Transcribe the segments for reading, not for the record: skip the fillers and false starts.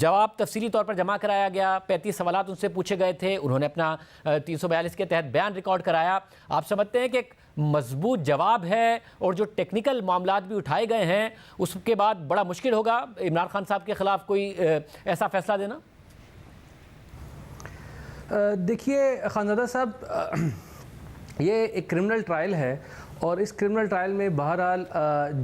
जवाब तफसीली तौर पर जमा कराया गया, 35 सवालात उनसे पूछे गए थे, उन्होंने अपना 342 के तहत बयान रिकॉर्ड कराया। आप समझते हैं कि एक मजबूत जवाब है और जो टेक्निकल मामलात भी उठाए गए हैं उसके बाद बड़ा मुश्किल होगा इमरान खान साहब के खिलाफ कोई ऐसा फैसला देना? देखिए खानज़ादा साहब, ये एक क्रिमिनल ट्रायल है और इस क्रिमिनल ट्रायल में बहरहाल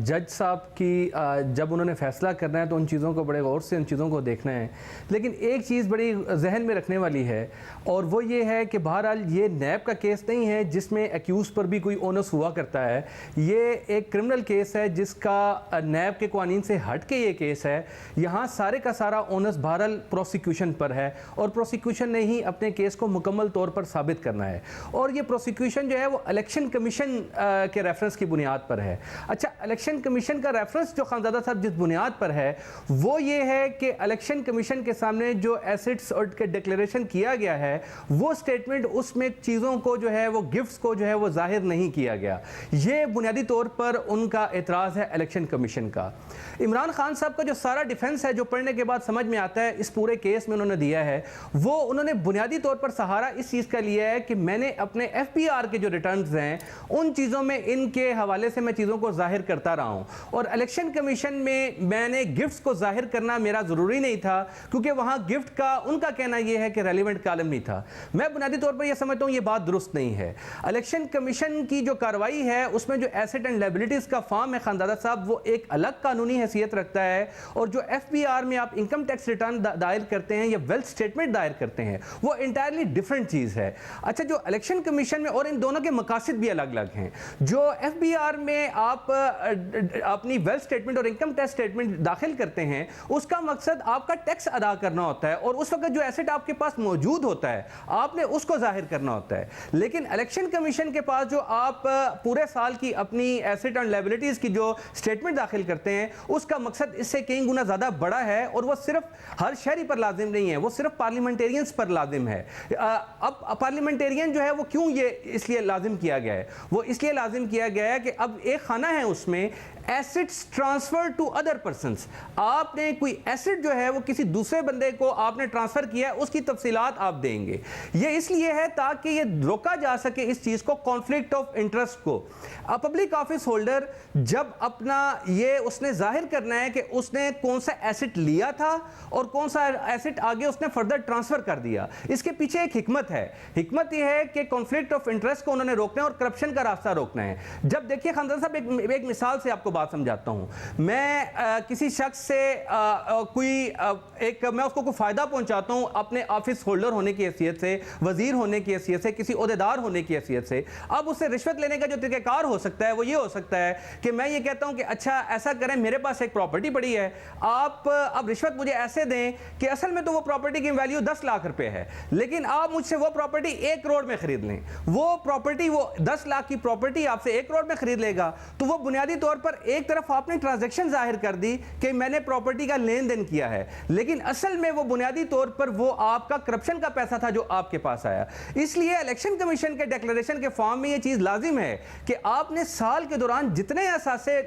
जज साहब की जब उन्होंने फ़ैसला करना है तो उन चीज़ों को बड़े गौर से उन चीज़ों को देखना है। लेकिन एक चीज़ बड़ी जहन में रखने वाली है और वो ये है कि बहरहाल ये नैब का केस नहीं है जिसमें एक्यूज़ पर भी कोई ओनस हुआ करता है। ये एक क्रिमिनल केस है जिसका नैब के कानून से हट के ये केस है। यहाँ सारे का सारा ओनस बहरहाल प्रोसिक्यूशन पर है और प्रोसिक्यूशन ने ही अपने केस को मुकम्मल तौर पर साबित करना है और ये प्रोसिक्यूशन जो है वो इलेक्शन कमीशन के रेफरेंस की बुनियाद पर है। अच्छा, इलेक्शन कमीशन का रेफरेंस जो खानज़ादा साहब जिस बुनियाद पर है वो ये है कि इलेक्शन कमीशन के सामने जो एसेट्स और के डिक्लेरेशन किया गया है वो स्टेटमेंट, उसमें चीज़ों को जो है वो गिफ्ट्स को जो है वो जाहिर नहीं किया गया। ये बुनियादी तौर पर उनका एतराज़ है इलेक्शन कमीशन का। इमरान खान साहब का जो सारा डिफेंस है जो पढ़ने के बाद समझ में आता है इस पूरे केस में उन्होंने दिया है, वो उन्होंने बुनियादी तौर पर सहारा इस चीज़ का लिया है कि मैंने अपने FPR के जो रिटर्न्स हैं उन चीज़ों में इनके हवाले से मैं चीज़ों को जाहिर करता रहा हूँ और इलेक्शन कमीशन में मैंने गिफ्ट्स को जाहिर करना मेरा ज़रूरी नहीं था क्योंकि वहाँ गिफ्ट का उनका कहना यह है कि रेलिवेंट कॉलम नहीं था। मैं बुनियादी तौर पर यह समझता हूँ ये बात दुरुस्त नहीं है। इलेक्शन कमीशन की जो कार्रवाई है उसमें जो एसेट एंड लायबिलिटीज़ का फॉर्म है खानज़ादा साहब, वो एक अलग कानूनी हैसियत रखता है और जो FPR में आप इनकम टैक्स रिटर्न दायर करते हैं या वेल्थ स्टेटमेंट दायर करते हैं वो इंटायरली डिफरेंट चीज़ है। अच्छा, जो इलेक्शन कमीशन में और इन दोनों के मकासद भी अलग अलग हैं। जो FBR में आप अपनी वेल्थ स्टेटमेंट और इनकम टैक्स स्टेटमेंट दाखिल करते हैं उसका मकसद आपका टैक्स अदा करना होता है और उस वक्त जो एसेट आपके पास मौजूद होता है आपने उसको जाहिर करना होता है। लेकिन इलेक्शन कमीशन के पास जो आप पूरे साल की अपनी एसेट एंड लायबिलिटीज़ की जो स्टेटमेंट दाखिल करते हैं उसका मकसद इससे कई गुना ज़्यादा बड़ा है और वो सिर्फ हर शहरी पर लाजिम नहीं है, वो सिर्फ पार्लियामेंटेरियंस पर लाजिम है। अब पार्लियामेंटेरियन जो है वो क्यों ये इसलिए लाजिम किया गया है, वो इसलिए लाजिम किया गया है कि अब एक खाना है उसमें assets transfer to other persons. आपने कोई एसेट जो है वो किसी दूसरे बंदे को आपने ट्रांसफर किया है उसकी तफसीलात आप देंगे। ये इसलिए है ताकि ये रोका जा सके इस चीज को, कॉन्फ्लिक्ट ऑफ इंटरेस्ट को। पब्लिक ऑफिस होल्डर जब अपना ये उसने जाहिर करना है कि उसने कौन सा एसेट लिया था और कौन सा एसेट आगे उसने फर्दर ट्रांसफर कर दिया, इसके पीछे एक हिकमत है। हिकमत यह है कि कॉन्फ्लिक्ट ऑफ इंटरेस्ट को उन्होंने रोकना है और करप्शन का रास्ता रोकना है। जब देखिए खानदान साहब, एक मिसाल से आपको बात समझाता हूं। मैं किसी शख्स से मैं उसको कोई फायदा पहुंचाता हूं अपने ऑफिस होल्डर होने की हैसियत से, वजीर होने की हैसियत से, किसी ओहदेदार होने की हैसियत से। अब उससे रिश्वत लेने का जो तरीक़ाकार हो सकता है वो ये हो सकता है कि मैं ये कहता हूं कि अच्छा ऐसा करें, मेरे पास एक प्रॉपर्टी पड़ी है, आप अब रिश्वत मुझे ऐसे दें कि असल में तो वो प्रॉपर्टी की वैल्यू 10 लाख रुपए है, लेकिन आप मुझसे वो प्रॉपर्टी 1 करोड़ में खरीद लें। वो प्रॉपर्टी, वो 10 लाख की प्रॉपर्टी आपसे 1 करोड़ में खरीद लेगा, तो वो बुनियादी तौर पर एक तरफ आपने ट्रांजैक्शन जाहिर कर दी कि मैंने प्रॉपर्टी का लेन देन किया है, लेकिन असल में वो बुनियादी तौर पर वो आपका करप्शन का पैसा था जो आपके पास आया। इसलिए इलेक्शन कमीशन के डिक्लेरेशन के फॉर्म में ये चीज लाजिम है कि आपने साल के दौरान जितने असासे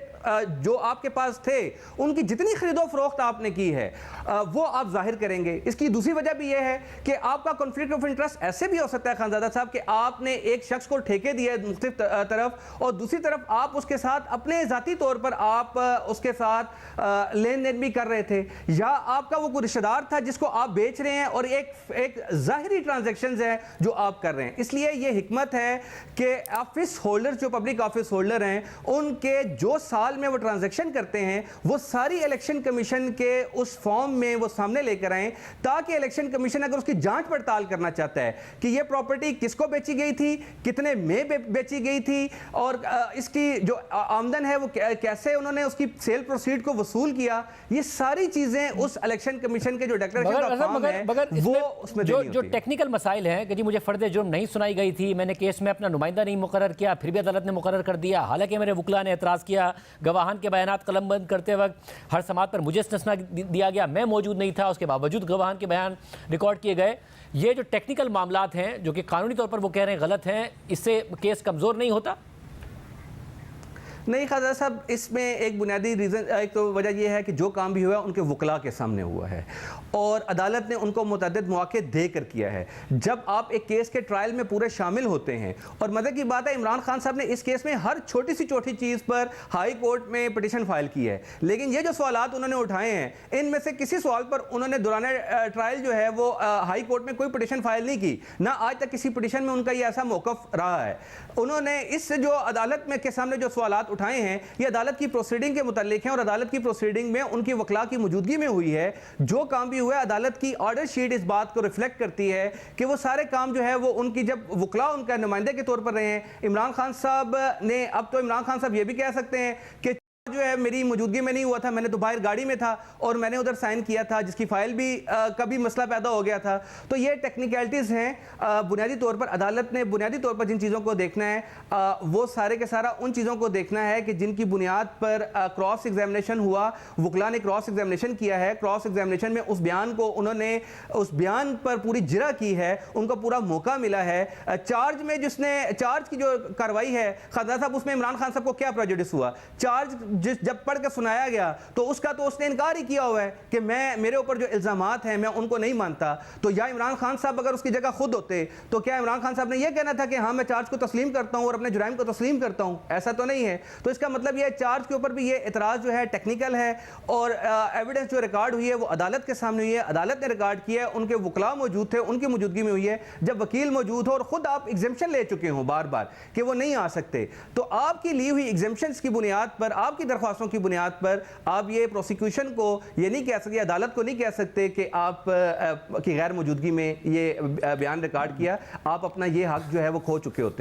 जो आपके पास थे उनकी जितनी खरीदो फरोख्त आपने की है वो आप जाहिर करेंगे। इसकी दूसरी वजह भी यह है कि आपका कॉन्फ्लिक्ट ऑफ इंटरेस्ट ऐसे भी हो सकता है खानजादा साहब कि आपने एक शख्स को ठेके दिए मुख्तलिफ तरफ और दूसरी तरफ आप उसके साथ अपने जाती तौर पर आप उसके साथ लेन देन भी कर रहे थे, या आपका वो कोई रिश्तेदार था जिसको आप बेच रहे हैं और एक जाहिरी ट्रांजैक्शन है जो आप कर रहे हैं। इसलिए ये हिकमत है कि ऑफिस होल्डर, जो पब्लिक ऑफिस होल्डर हैं, उनके जो साल में वो ट्रांजैक्शन करते हैं वो सारी इलेक्शन कमीशन के उस फॉर्म में वो सामने लेकर आए, ताकि इलेक्शन कमीशन अगर उसकी जांच पड़ताल करना चाहता है कि ये प्रॉपर्टी किसको बेची गई थी, कितने में बेची गई थी और इसकी जो आमदन है वो कैसे उन्होंने उसकी सेल प्रोसीड को वसूल किया, ये सारी चीजें उस इलेक्शन कमीशन के जो डिक्लेरेशन का फॉर्म है वो उसमें जो टेक्निकल मसाइल हैं कि जी मुझे फर्द जुर्म नहीं सुनाई गई थी, मैंने केस में अपना नुमाइंदा नहीं मुकर्रर किया, फिर भी अदालत ने मुकर्रर कर दिया, हालांकि मेरे वकला ने एतराज़ किया, गवाहान के बयानात कलमबंद करते वक्त हर समात पर मुझे इस्तिस्ना दिया गया, मैं मौजूद नहीं था, उसके बावजूद गवाहान के बयान रिकॉर्ड किए गए। ये जो टेक्निकल मामलात हैं जो कि कानूनी तौर पर वो कह रहे हैं गलत हैं, इससे केस कमज़ोर नहीं होता? नहीं खाजा साहब, इसमें एक बुनियादी रीज़न, एक तो वजह यह है कि जो काम भी हुआ उनके वकला के सामने हुआ है और अदालत ने उनको मुतअद्दिद मौके देकर किया है। जब आप एक केस के ट्रायल में पूरे शामिल होते हैं, और मज़े की बात है इमरान खान साहब ने इस केस में हर छोटी सी छोटी चीज़ पर हाई कोर्ट में पिटिशन फाइल की है, लेकिन ये जो सवालात उन्होंने उठाए हैं इनमें से किसी सवाल पर उन्होंने दौरान ट्रायल जो है वो हाई कोर्ट में कोई पिटिशन फाइल नहीं की, ना आज तक किसी पिटिशन में उनका ये ऐसा मौक़िफ़ रहा है। उन्होंने इस जो अदालत में के सामने जो सवालात उठाए हैं ये अदालत की प्रोसीडिंग के मुतालिक हैं और अदालत की प्रोसीडिंग में उनकी वकला की मौजूदगी में हुई है। जो काम भी हुआ है अदालत की ऑर्डर शीट इस बात को रिफ्लेक्ट करती है कि वो सारे काम जो है वो उनकी, जब वकला उनका नुमाइंदे के तौर पर रहे हैं इमरान खान साहब ने, अब तो इमरान खान साहब ये भी कह सकते हैं कि जो है मेरी मौजूदगी में नहीं हुआ था, मैंने तो बाहर गाड़ी में था और मैंने उधर साइन किया था, जिसकी फाइल भी कभी मसला पैदा हो गया था। तो ये टेक्निकलिटीज़ हैं। बुनियादी तौर पर अदालत ने बुनियादी तौर पर जिन चीज़ों को देखना है वो सारे के सारा उन चीज़ों को देखना है कि जिनकी बुनियाद पर क्रॉस एग्जामिनेशन हुआ, वकला ने क्रॉस एग्जामिनेशन किया है, क्रॉस एग्जामिनेशन में उस बयान को उन्होंने उस बयान पर पूरी जिरा की है, उनको पूरा मौका मिला है। चार्ज में जिसने चार्ज की जो कार्रवाई है खाजा साहब, उसमें इमरान खान साहब को क्या प्रेजुडिस हुआ? चार्ज जब पढ़ के सुनाया गया तो उसने इनकार ही किया हुआ है कि मेरे ऊपर जो इल्जामात हैं मैं उनको नहीं मानता। तो या इमरान खान साहब अगर उसकी जगह खुद होते तो क्या इमरान खान साहब ने यह कहना था कि हाँ मैं चार्ज को तस्लीम करता हूं और अपने जुराइम को तस्लीम करता हूं? ऐसा तो नहीं है। तो इसका मतलब यह चार्ज के ऊपर भी ये इतराज़ जो है टेक्निकल है और एविडेंस जो रिकॉर्ड हुई है वो अदालत के सामने हुई है, अदालत ने रिकॉर्ड किया है, उनके वकला मौजूद थे, उनकी मौजूदगी में हुई है। जब वकील मौजूद हो और खुद आप एग्जेम्पशन ले चुके हो बार बार कि वो नहीं आ सकते, तो आपकी ली हुई एग्जेम्पशन की बुनियाद पर, आपकी दरख्वास्तों की बुनियाद पर आप ये प्रोसिक्यूशन को ये नहीं कह सकते, अदालत को नहीं कह सकते कि आप की गैर मौजूदगी में ये बयान रिकॉर्ड किया, आप अपना ये हक जो है वो खो चुके होते हैं।